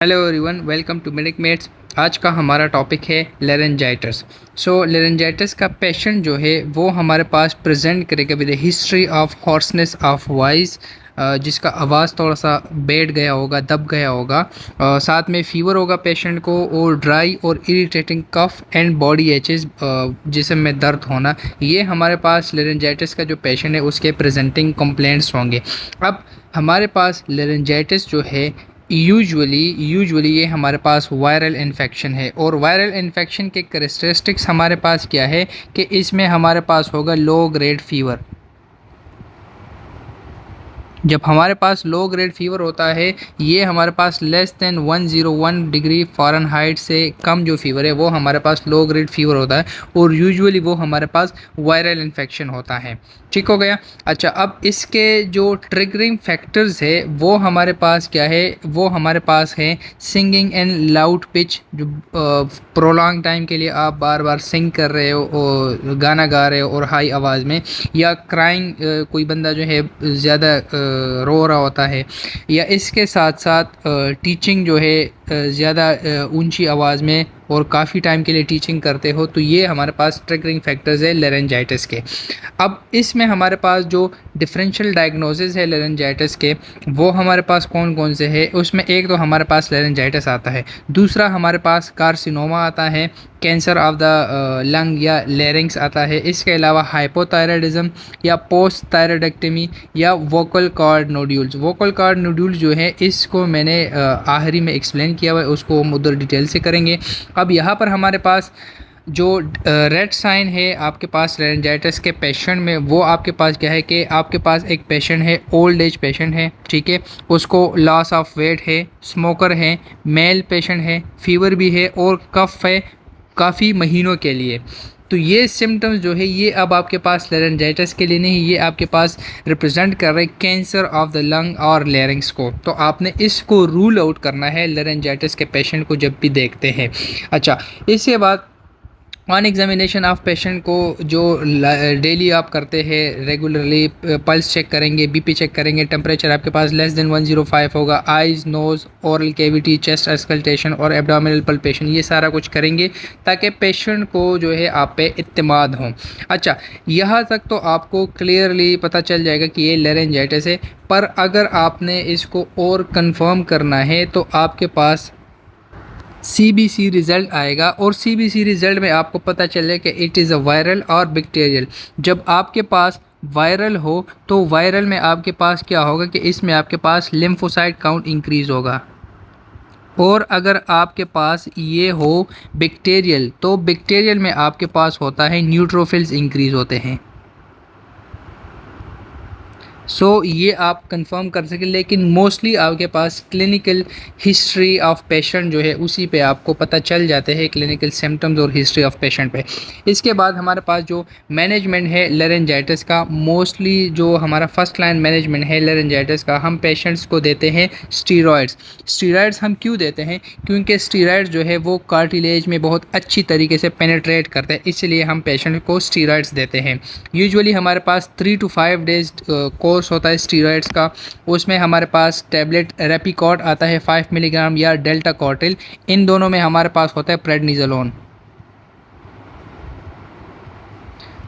Hello everyone, welcome to Medicmates. आज का हमारा टॉपिक है लेरेंजाइटिस। लेरेंजाइटिस का पेशेंट जो है वो हमारे पास प्रेजेंट करेगा with history of hoarseness of voice, जिसका आवाज़ थोड़ा सा बैठ गया होगा, दब गया होगा। साथ में फीवर होगा पेशेंट को, और ड्राई और irritating cough and body aches, जिसम में दर्द होना। ये हमारे पास लेरेंजाइटिस का जो पेशेंट है उसके प्रेजेंटिंग कंप्लेंट्स होंगे। अब हमारे पास लेरेंजाइटिस जो है यूजुअली ये हमारे पास वायरल इन्फेक्शन है, और वायरल इन्फेक्शन के कैरेक्टरिस्टिक्स हमारे पास क्या है कि इसमें हमारे पास होगा लो ग्रेड फीवर। जब हमारे पास लो ग्रेड फीवर होता है, ये हमारे पास लेस देन 101 डिग्री फ़ारेनहाइट से कम जो फीवर है वो हमारे पास लो ग्रेड फीवर होता है, और यूजुअली वो हमारे पास वायरल इन्फेक्शन होता है। ठीक हो गया। अच्छा, अब इसके जो ट्रिगरिंग फैक्टर्स है वो हमारे पास क्या है, वो हमारे पास है सिंगिंग एंड लाउड पिच। जो प्रोलॉन्ग टाइम के लिए आप बार बार सिंग कर रहे हो और गाना गा रहे हो और हाई आवाज़ में, या क्राइंग, कोई बंदा जो है ज़्यादा रो रहा होता है, या इसके साथ साथ टीचिंग जो है ज़्यादा ऊंची आवाज़ में और काफ़ी टाइम के लिए टीचिंग करते हो, तो ये हमारे पास ट्रिगरिंग फैक्टर्स है लेरेंजाइटिस के। अब इसमें हमारे पास जो डिफरेंशियल डायग्नोसिस है लेरेंजाइटिस के, वो हमारे पास कौन कौन से है, उसमें एक तो हमारे पास लेरेंजाइटिस आता है, दूसरा हमारे पास कार्सिनोमा आता है, कैंसर ऑफ द लंग या लेरिंग्स आता है, इसके अलावा हाइपोथायराइडिज्म या पोस्ट थायराइडेक्टमी या vocal cord nodules. Vocal cord nodules जो है इसको मैंने आखिरी में एक्सप्लेन किया हुआ है, उसको हम उधर डिटेल से करेंगे। अब यहाँ पर हमारे पास जो रेड साइन है आपके पास लेरेंजाइटिस के पेशेंट में, वो आपके पास क्या है कि आपके पास एक पेशेंट है, ओल्ड एज पेशेंट है, ठीक है, उसको लॉस ऑफ वेट है, स्मोकर है, मेल पेशेंट है, फीवर भी है और कफ है काफ़ी महीनों के लिए। तो ये सिम्टम्स जो है ये अब आपके पास लेरेंजाइटिस के लिए नहीं, ये आपके पास रिप्रेजेंट कर रहे हैं कैंसर ऑफ द लंग और लेरिंग्स को। तो आपने इसको रूल आउट करना है लेरेंजाइटिस के पेशेंट को जब भी देखते हैं। अच्छा, इसके बाद ऑन एग्जामिनेशन ऑफ पेशेंट को जो डेली आप करते हैं रेगुलरली, पल्स चेक करेंगे, बीपी चेक करेंगे, टेम्परेचर आपके पास लेस देन 105 होगा, eyes, nose, oral cavity, chest auscultation और एब्डोमिनल पल्पेशन, ये सारा कुछ करेंगे ताकि पेशेंट को जो है आप पे इत्तेमाद हो। अच्छा, यहाँ तक तो आपको क्लियरली पता चल जाएगा कि ये लेरेंजाइटिस है, पर अगर आपने इसको और कंफर्म करना है तो आपके पास CBC रिज़ल्ट आएगा, और CBC रिज़ल्ट में आपको पता चले कि इट इज़ अ वायरल और बैक्टीरियल। जब आपके पास वायरल हो तो वायरल में आपके पास क्या होगा कि इसमें आपके पास लिम्फोसाइट काउंट इंक्रीज़ होगा, और अगर आपके पास ये हो बैक्टीरियल तो बैक्टीरियल में आपके पास होता है न्यूट्रोफिल्स इंक्रीज़ होते हैं। ये आप कंफर्म कर सकें, लेकिन मोस्टली आपके पास क्लिनिकल हिस्ट्री ऑफ पेशेंट जो है उसी पे आपको पता चल जाते हैं, क्लिनिकल सिम्टम्स और हिस्ट्री ऑफ पेशेंट पे। इसके बाद हमारे पास जो मैनेजमेंट है लेरेंजाइटिस का, मोस्टली जो हमारा फर्स्ट लाइन मैनेजमेंट है लेरेंजाइटिस का, हम पेशेंट्स को देते हैं स्टीरॉयड्स। स्टीरॉयड्स हम क्यों देते हैं? क्योंकि स्टीरॉयड्स जो है वो कार्टिलेज में बहुत अच्छी तरीके से पेनिट्रेट करते हैं, इसलिए हम पेशेंट को स्टीरॉयड्स देते हैं। यूजुअली हमारे पास 3 to 5 डेज कोर्स होता है स्टीरॉयड्स का, उसमें हमारे पास टैबलेट रेपिकॉर्ड आता है 5 मिलीग्राम या डेल्टा कॉर्टिल, इन दोनों में हमारे पास होता है प्रेडनिजोलोन।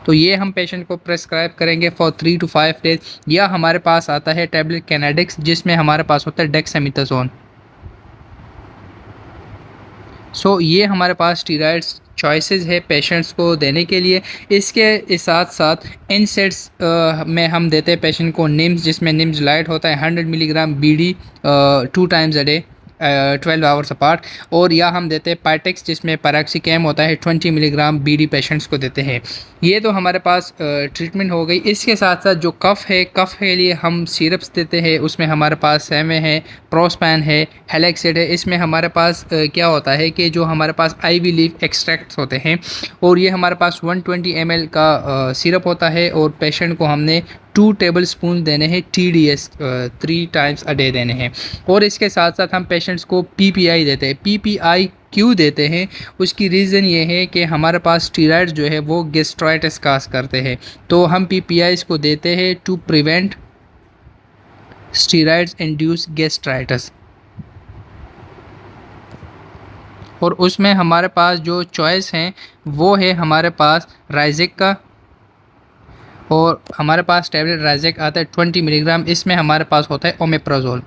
तो ये हम पेशेंट को प्रेस्क्राइब करेंगे फॉर 3 to 5 डेज। या हमारे पास आता है टैबलेट कैनाडिक्स, जिसमें हमारे पास होता है डेक्सामेथासोन। ये हमारे पास स्टीरॉयड्स चॉइसेस है पेशेंट्स को देने के लिए। इसके साथ साथ इनसेट्स में हम देते हैं पेशेंट को निम्स, जिसमें निम्स लाइट होता है 100 milligram BD 2 times a day 12 hours apart, और या हम देते हैं पाइटेक्स, जिसमें पैराक्सीकैम होता है 20 मिलीग्राम BD पेशेंट्स को देते हैं। ये तो हमारे पास ट्रीटमेंट हो गई। इसके साथ साथ जो कफ़ है, कफ़ के लिए हम सिरप्स देते हैं, उसमें हमारे पास सेमे है, प्रोस्पैन है, हेलेक्सिड है। इसमें हमारे पास क्या होता है कि जो हमारे पास IV लीफ एक्सट्रैक्ट्स होते हैं, और ये हमारे पास 120 ml का सिरप होता है, और पेशेंट को हमने 2 टेबल स्पून देने हैं TDS 3 टाइम्स अ डे देने हैं। और इसके साथ साथ हम पेशेंट्स को PPI देते हैं। PPI क्यों देते हैं? उसकी रीज़न ये है कि हमारे पास स्टीरॉयड्स जो है वो गैस्ट्राइटिस काज करते हैं, तो हम PPIs को देते हैं to prevent steroids induced gastritis. और उसमें हमारे पास जो चॉइस हैं वो है हमारे पास राइजेक का, और हमारे पास टैबलेट राइजेक आता है 20 मिलीग्राम, इसमें हमारे पास होता है ओमेप्राजोल।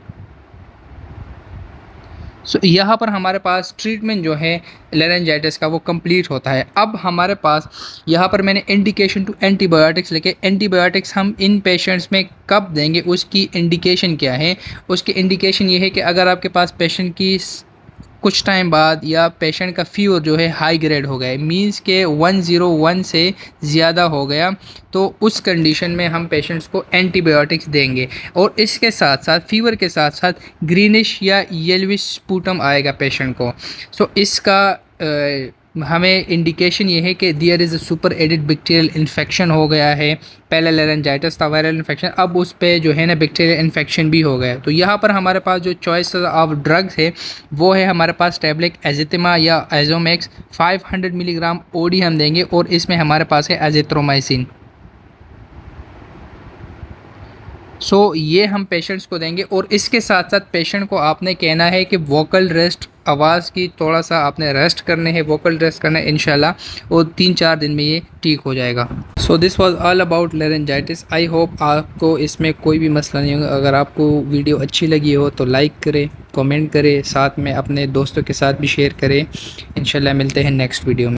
सो यहाँ पर हमारे पास ट्रीटमेंट जो है लेरेंजाइटिस का वो कंप्लीट होता है। अब हमारे पास यहाँ पर मैंने इंडिकेशन टू एंटीबायोटिक्स लिखे। एंटीबायोटिक्स हम इन पेशेंट्स में कब देंगे, उसकी इंडिकेशन क्या है। उसकी इंडिकेशन ये है कि अगर आपके पास पेशेंट की कुछ टाइम बाद या पेशेंट का फीवर जो है हाई ग्रेड हो गया, मींस के 101 से ज़्यादा हो गया, तो उस कंडीशन में हम पेशेंट्स को एंटीबायोटिक्स देंगे। और इसके साथ साथ फीवर के साथ साथ ग्रीनिश या येलोविश स्पूटम आएगा पेशेंट को। सो इसका हमें इंडिकेशन ये है कि there is a super added bacterial infection हो गया है। पहले लेरेंजाइटिस था वायरल इन्फेक्शन, अब उस पे जो है ना बैक्टीरियल इन्फेक्शन भी हो गया। तो यहाँ पर हमारे पास जो चॉइस ऑफ ड्रग्स है वो है हमारे पास टैबलेट एजिथेमा या एजोमैक्स 500 मिलीग्राम ओडी हम देंगे, और इसमें हमारे पास है एजिथ्रोमाइसिन। ये हम पेशेंट्स को देंगे। और इसके साथ साथ पेशेंट को आपने कहना है कि वोकल रेस्ट, आवाज़ की थोड़ा सा आपने रेस्ट करने है, वोकल रेस्ट करना है इंशाल्लाह, और 3-4 दिन में ये ठीक हो जाएगा। So this was all about laryngitis. I hope आपको इसमें कोई भी मसला नहीं होगा। अगर आपको वीडियो अच्छी लगी हो तो लाइक करें, कमेंट करें, साथ में अपने दोस्तों के साथ भी शेयर करें। इंशाल्लाह मिलते हैं नेक्स्ट वीडियो में।